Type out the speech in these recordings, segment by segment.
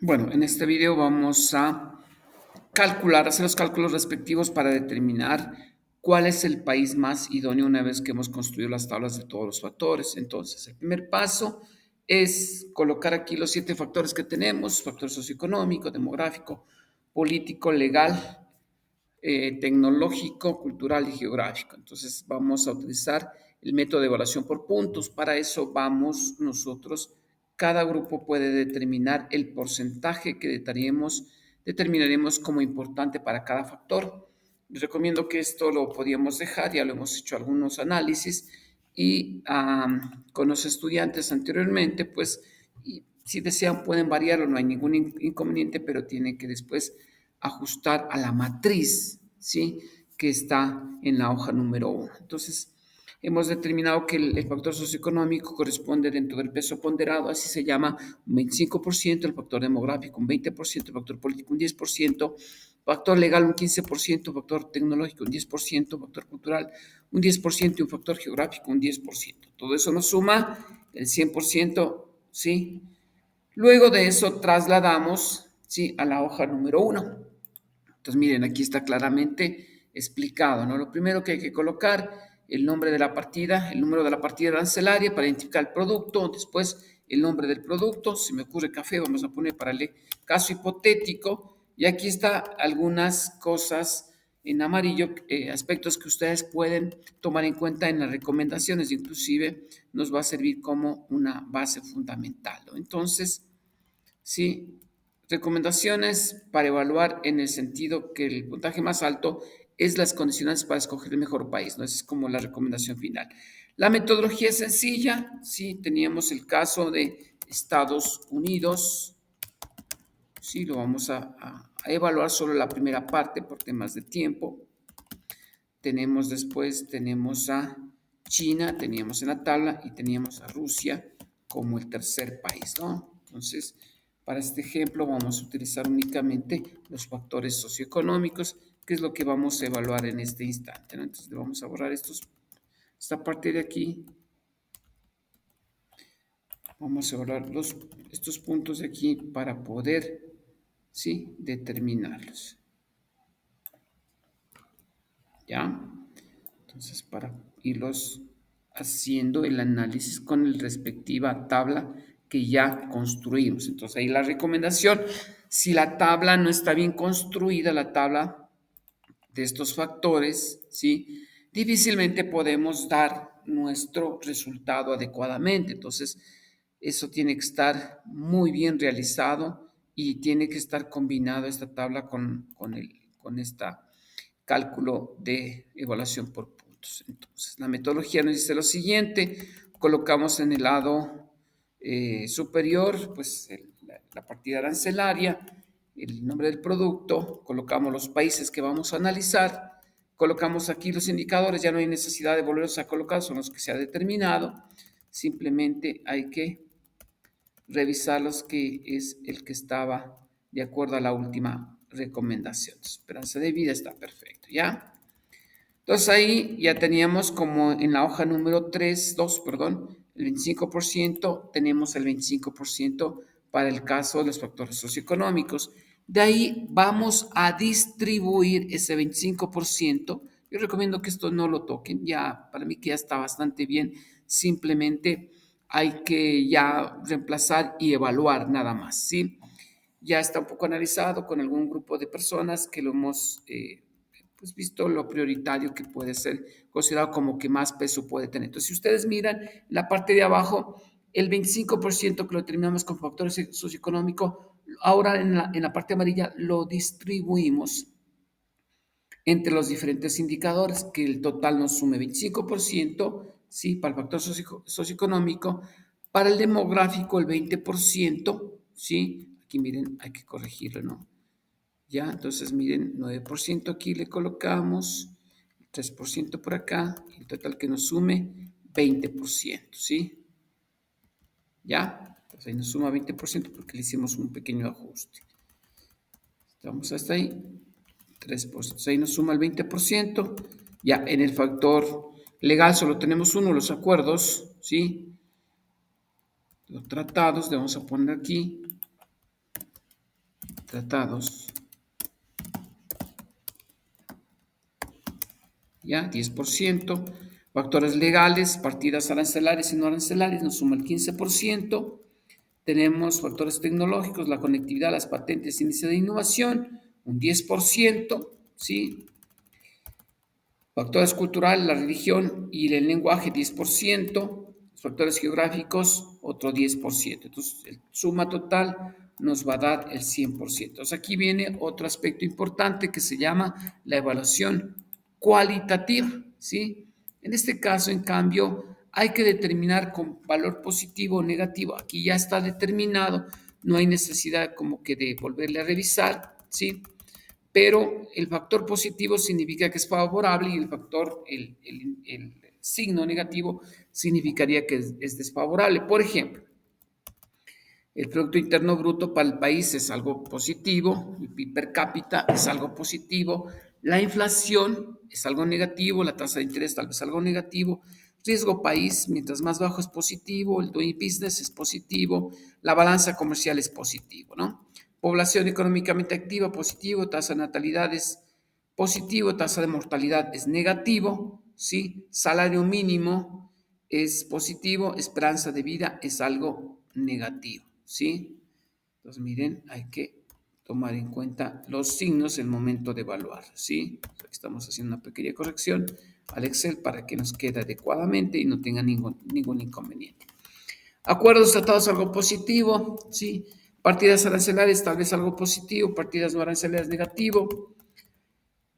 Bueno, en este video vamos a hacer los cálculos respectivos para determinar cuál es el país más idóneo una vez que hemos construido las tablas de todos los factores. Entonces, el primer paso es colocar aquí los 7 factores que tenemos: factor socioeconómico, demográfico, político, legal, tecnológico, cultural y geográfico. Entonces vamos a utilizar el método de evaluación por puntos. Para eso cada grupo puede determinar el porcentaje que determinaremos como importante para cada factor. Les recomiendo que esto lo podíamos dejar, ya lo hemos hecho algunos análisis y con los estudiantes anteriormente, pues si desean pueden variarlo, no hay ningún inconveniente, pero tienen que después ajustar a la matriz, ¿sí? Que está en la hoja número 1. Entonces, hemos determinado que el factor socioeconómico corresponde dentro del peso ponderado, así se llama, un 25%, el factor demográfico un 20%, el factor político un 10%, factor legal un 15%, factor tecnológico un 10%, factor cultural un 10% y un factor geográfico un 10%. Todo eso nos suma el 100%, ¿sí? Luego de eso trasladamos, ¿sí?, a la hoja número 1. Entonces, miren, aquí está claramente explicado, ¿no? Lo primero que hay que colocar, el nombre de la partida, el número de la partida arancelaria para identificar el producto, después el nombre del producto, si me ocurre café, vamos a poner para el caso hipotético, y aquí está algunas cosas en amarillo, aspectos que ustedes pueden tomar en cuenta en las recomendaciones, inclusive nos va a servir como una base fundamental, ¿no? Entonces, sí, recomendaciones para evaluar en el sentido que el puntaje más alto es las condiciones para escoger el mejor país, ¿no? Esa es como la recomendación final. La metodología es sencilla, sí, teníamos el caso de Estados Unidos, sí, lo vamos a evaluar solo la primera parte por temas de tiempo. Tenemos a China, teníamos en la tabla, y teníamos a Rusia como el tercer país, ¿no? Entonces, para este ejemplo vamos a utilizar únicamente los factores socioeconómicos, que es lo que vamos a evaluar en este instante, ¿no? Entonces, vamos a borrar esta parte de aquí. Vamos a borrar estos puntos de aquí para poder, ¿sí?, determinarlos. ¿Ya? Entonces, para irlos haciendo el análisis con la respectiva tabla que ya construimos. Entonces, ahí la recomendación, si la tabla no está bien construida, la tabla de estos factores, ¿sí?, difícilmente podemos dar nuestro resultado adecuadamente. Entonces, eso tiene que estar muy bien realizado y tiene que estar combinado esta tabla con esta cálculo de evaluación por puntos. Entonces, la metodología nos dice lo siguiente: colocamos en el lado superior, pues la partida arancelaria, el nombre del producto, colocamos los países que vamos a analizar, colocamos aquí los indicadores, ya no hay necesidad de volverlos a colocar, son los que se ha determinado, simplemente hay que revisarlos, que es el que estaba de acuerdo a la última recomendación. Esperanza de vida está perfecto, ¿ya? Entonces ahí ya teníamos, como en la hoja número 2, perdón, el 25%, tenemos el 25% para el caso de los factores socioeconómicos. De ahí vamos a distribuir ese 25%. Yo recomiendo que esto no lo toquen, ya para mí que ya está bastante bien, simplemente hay que ya reemplazar y evaluar nada más, ¿sí? Ya está un poco analizado con algún grupo de personas que lo hemos pues visto lo prioritario que puede ser considerado como que más peso puede tener. Entonces, si ustedes miran la parte de abajo, el 25% que lo terminamos con factores socioeconómicos, ahora en la parte amarilla lo distribuimos entre los diferentes indicadores, que el total nos sume 25%, ¿sí?, para el factor socioeconómico, para el demográfico el 20%, ¿sí? Aquí miren, hay que corregirlo, ¿no? Ya, entonces miren, 9% aquí le colocamos, 3% por acá, el total que nos sume 20%, ¿sí? Ya, entonces ahí nos suma 20% porque le hicimos un pequeño ajuste. Estamos hasta ahí, 3%, entonces ahí nos suma el 20%. Ya, en el factor legal solo tenemos uno, los acuerdos, ¿sí? Los tratados, le vamos a poner aquí. tratados, ya, 10%. Factores legales, partidas arancelarias y no arancelarias, nos suma el 15%. Tenemos factores tecnológicos, la conectividad, las patentes, índice de innovación, un 10%, ¿sí? Factores culturales, la religión y el lenguaje, 10%. Los factores geográficos, otro 10%. Entonces, el suma total nos va a dar el 100%. Entonces, aquí viene otro aspecto importante que se llama la evaluación cualitativa, ¿sí? En este caso, en cambio, hay que determinar con valor positivo o negativo. Aquí ya está determinado, no hay necesidad como que de volverle a revisar, ¿sí? Pero el factor positivo significa que es favorable y el signo negativo significaría que es desfavorable. Por ejemplo, el Producto Interno Bruto para el país es algo positivo, el PIB per cápita es algo positivo, la inflación es algo negativo, la tasa de interés tal vez algo negativo, riesgo país, mientras más bajo es positivo, el doing business es positivo, la balanza comercial es positivo, ¿no? Población económicamente activa, positivo, tasa de natalidad es positivo, tasa de mortalidad es negativo, ¿sí? Salario mínimo es positivo, esperanza de vida es algo negativo, ¿sí? Entonces, miren, hay que tomar en cuenta los signos en el momento de evaluar, ¿sí? Aquí estamos haciendo una pequeña corrección al Excel para que nos quede adecuadamente y no tenga ningún inconveniente. Acuerdos tratados, algo positivo, ¿sí? Partidas arancelarias, tal vez algo positivo, partidas no arancelarias, negativo.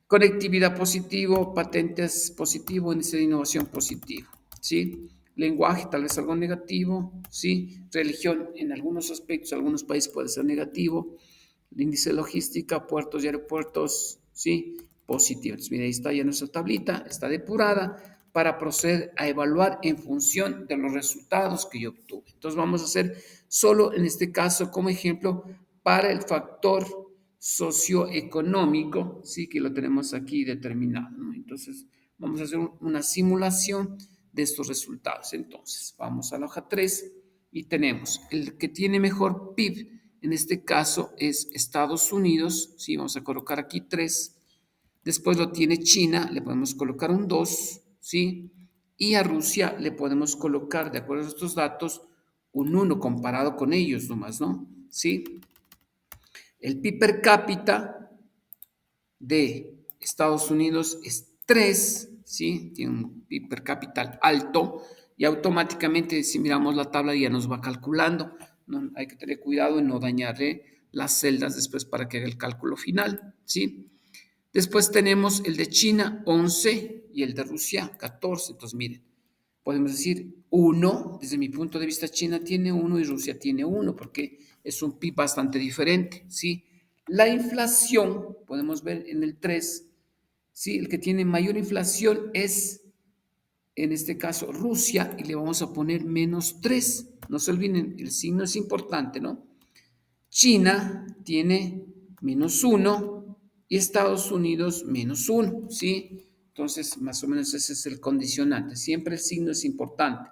Conectividad positivo, patentes positivo, índice de innovación positivo, ¿sí? Lenguaje tal vez algo negativo, ¿sí? Religión en algunos aspectos, algunos países puede ser negativo. El índice de logística, puertos y aeropuertos, ¿sí? Positivo. Entonces, mira, ahí está ya nuestra tablita, está depurada para proceder a evaluar en función de los resultados que yo obtuve. Entonces vamos a hacer solo en este caso como ejemplo para el factor socioeconómico, sí que lo tenemos aquí determinado, ¿no? Entonces, vamos a hacer una simulación de estos resultados. Entonces, vamos a la hoja 3 y tenemos el que tiene mejor PIB, en este caso es Estados Unidos, sí, vamos a colocar aquí 3. Después lo tiene China, le podemos colocar un 2, ¿sí? Y a Rusia le podemos colocar, de acuerdo a estos datos, un 1 comparado con ellos nomás, ¿no? ¿Sí? El PIB per cápita de Estados Unidos es 3, ¿sí? Tiene un PIB per cápita alto y automáticamente si miramos la tabla ya nos va calculando. No, hay que tener cuidado en no dañarle las celdas después para que haga el cálculo final, ¿sí? Después tenemos el de China 11 y el de Rusia 14. Entonces miren, podemos decir 1, desde mi punto de vista China tiene 1 y Rusia tiene 1 porque es un PIB bastante diferente, ¿sí? La inflación, podemos ver en el 3, ¿sí? El que tiene mayor inflación es, en este caso, Rusia y le vamos a poner menos 3. No se olviden, el signo es importante, ¿no? China tiene menos 1 y Estados Unidos menos 1, ¿sí? Entonces, más o menos ese es el condicionante. Siempre el signo es importante.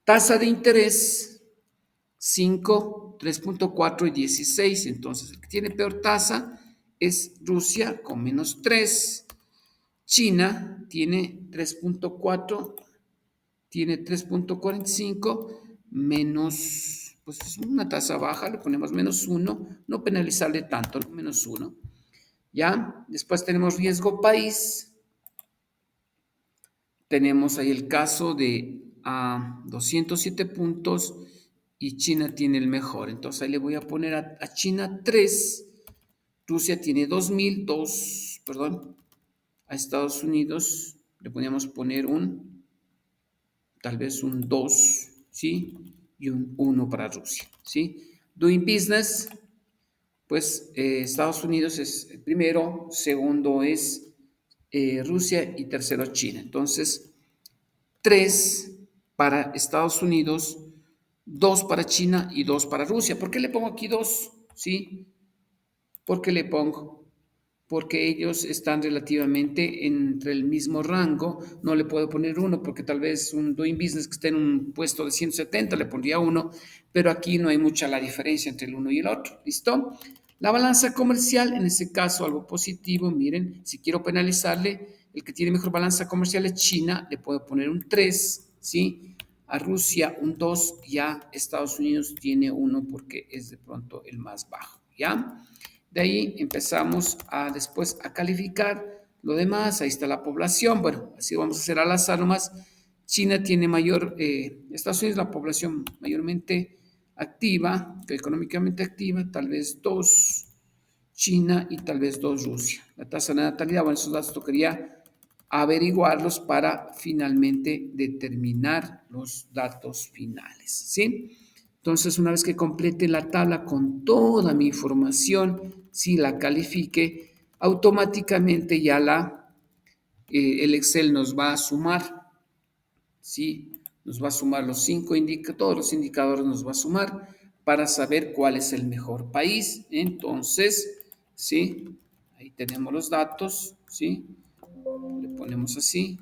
Tasa de interés, 5, 3.4 y 16. Entonces, el que tiene peor tasa es Rusia con menos 3. China tiene 3.4, tiene 3.45 menos, pues es una tasa baja, le ponemos menos 1, no penalizarle tanto, menos 1. ¿Ya? Después tenemos riesgo país. Tenemos ahí el caso de 207 puntos y China tiene el mejor. Entonces ahí le voy a poner a China 3, Rusia tiene 2000, perdón, a Estados Unidos le podríamos poner tal vez un 2, ¿sí? Y un 1 para Rusia, ¿sí? Doing business, pues Estados Unidos es el primero, segundo es Rusia y tercero China. Entonces, 3 para Estados Unidos, 2 para China y 2 para Rusia. ¿Por qué le pongo aquí 2? ¿Sí? ¿Por qué le pongo? Porque ellos están relativamente entre el mismo rango. No le puedo poner 1 porque tal vez un doing business que esté en un puesto de 170 le pondría 1, pero aquí no hay mucha la diferencia entre el uno y el otro. ¿Listo? La balanza comercial, en este caso, algo positivo, miren, si quiero penalizarle, el que tiene mejor balanza comercial es China, le puedo poner un 3, ¿sí? A Rusia un 2 y a Estados Unidos tiene 1 porque es de pronto el más bajo, ¿ya? De ahí empezamos a después a calificar lo demás, ahí está la población, bueno, así vamos a hacer al azar nomás. China tiene mayor, Estados Unidos la población mayormente activa, económicamente activa, tal vez 2 China y tal vez 2 Rusia. La tasa de natalidad, bueno, esos datos tocaría averiguarlos para finalmente determinar los datos finales, ¿sí? Entonces, una vez que complete la tabla con toda mi información, si la califique, automáticamente ya el Excel nos va a sumar, ¿sí? Nos va a sumar todos los indicadores nos va a sumar para saber cuál es el mejor país. Entonces, ¿sí? Ahí tenemos los datos, ¿sí? Le ponemos así.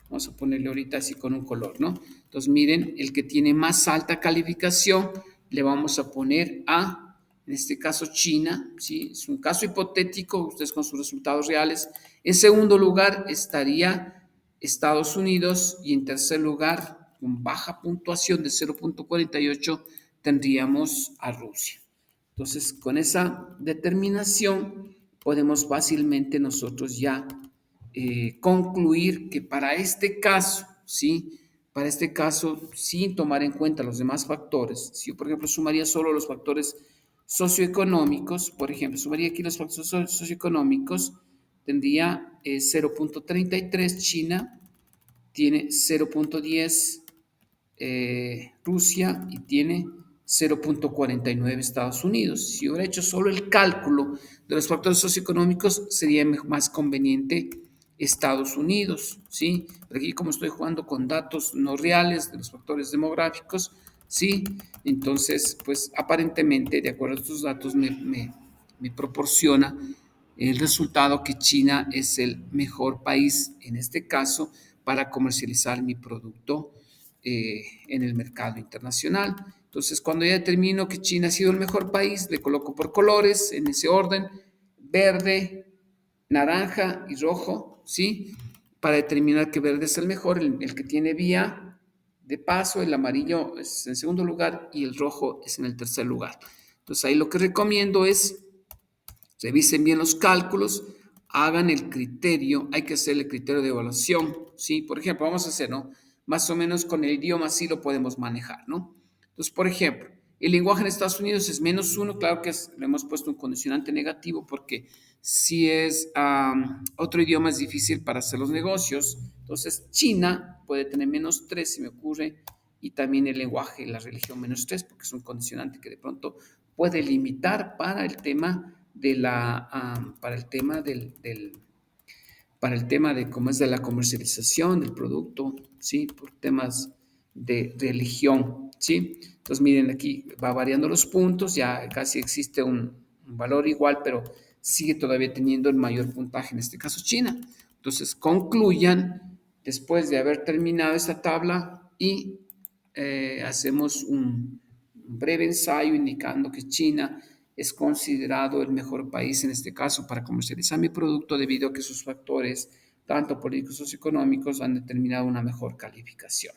Vamos a ponerle ahorita así con un color, ¿no? Entonces, miren, el que tiene más alta calificación, le vamos a poner en este caso, China, ¿sí? Es un caso hipotético, ustedes con sus resultados reales. En segundo lugar estaría Estados Unidos y en tercer lugar, con baja puntuación de 0.48, tendríamos a Rusia. Entonces, con esa determinación podemos fácilmente nosotros ya concluir que para este caso, ¿sí? Para este caso, sin tomar en cuenta los demás factores, si yo, por ejemplo, sumaría solo los factores socioeconómicos, por ejemplo, sumaría aquí los factores socioeconómicos, tendría 0.33 China, tiene 0.10 Rusia y tiene 0.49 Estados Unidos. Si hubiera hecho solo el cálculo de los factores socioeconómicos, sería más conveniente Estados Unidos, ¿sí? Pero aquí como estoy jugando con datos no reales de los factores demográficos, ¿sí? Entonces, pues aparentemente, de acuerdo a estos datos, me proporciona el resultado que China es el mejor país, en este caso, para comercializar mi producto en el mercado internacional. Entonces, cuando ya determino que China ha sido el mejor país, le coloco por colores, en ese orden, verde, naranja y rojo, ¿sí? Para determinar que verde es el mejor, el que tiene vía de paso, el amarillo es en segundo lugar y el rojo es en el tercer lugar. Entonces, ahí lo que recomiendo es revisen bien los cálculos, hagan el criterio, hay que hacer el criterio de evaluación, ¿sí? Por ejemplo, vamos a hacer, ¿no? Más o menos con el idioma sí lo podemos manejar, ¿no? Entonces, por ejemplo, el lenguaje en Estados Unidos es -1, claro que le hemos puesto un condicionante negativo porque si es otro idioma es difícil para hacer los negocios. Entonces, China puede tener -3, se me ocurre, y también el lenguaje, la religión -3, porque es un condicionante que de pronto puede limitar para el tema de para el tema para el tema de cómo es de la comercialización del producto, ¿sí? Por temas de religión, ¿sí? Entonces, miren, aquí va variando los puntos, ya casi existe un valor igual, pero sigue todavía teniendo el mayor puntaje, en este caso China. Entonces, concluyan después de haber terminado esta tabla y hacemos un breve ensayo indicando que China es considerado el mejor país en este caso para comercializar mi producto debido a que sus factores, tanto políticos como socioeconómicos, han determinado una mejor calificación.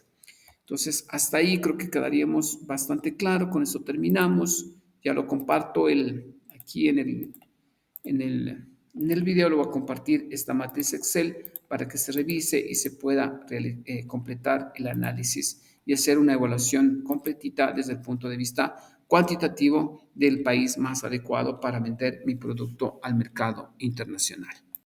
Entonces, hasta ahí creo que quedaríamos bastante claro. Con eso terminamos. Ya lo comparto aquí en el video, lo voy a compartir esta matriz Excel para que se revise y se pueda completar el análisis y hacer una evaluación completita desde el punto de vista cuantitativo del país más adecuado para vender mi producto al mercado internacional.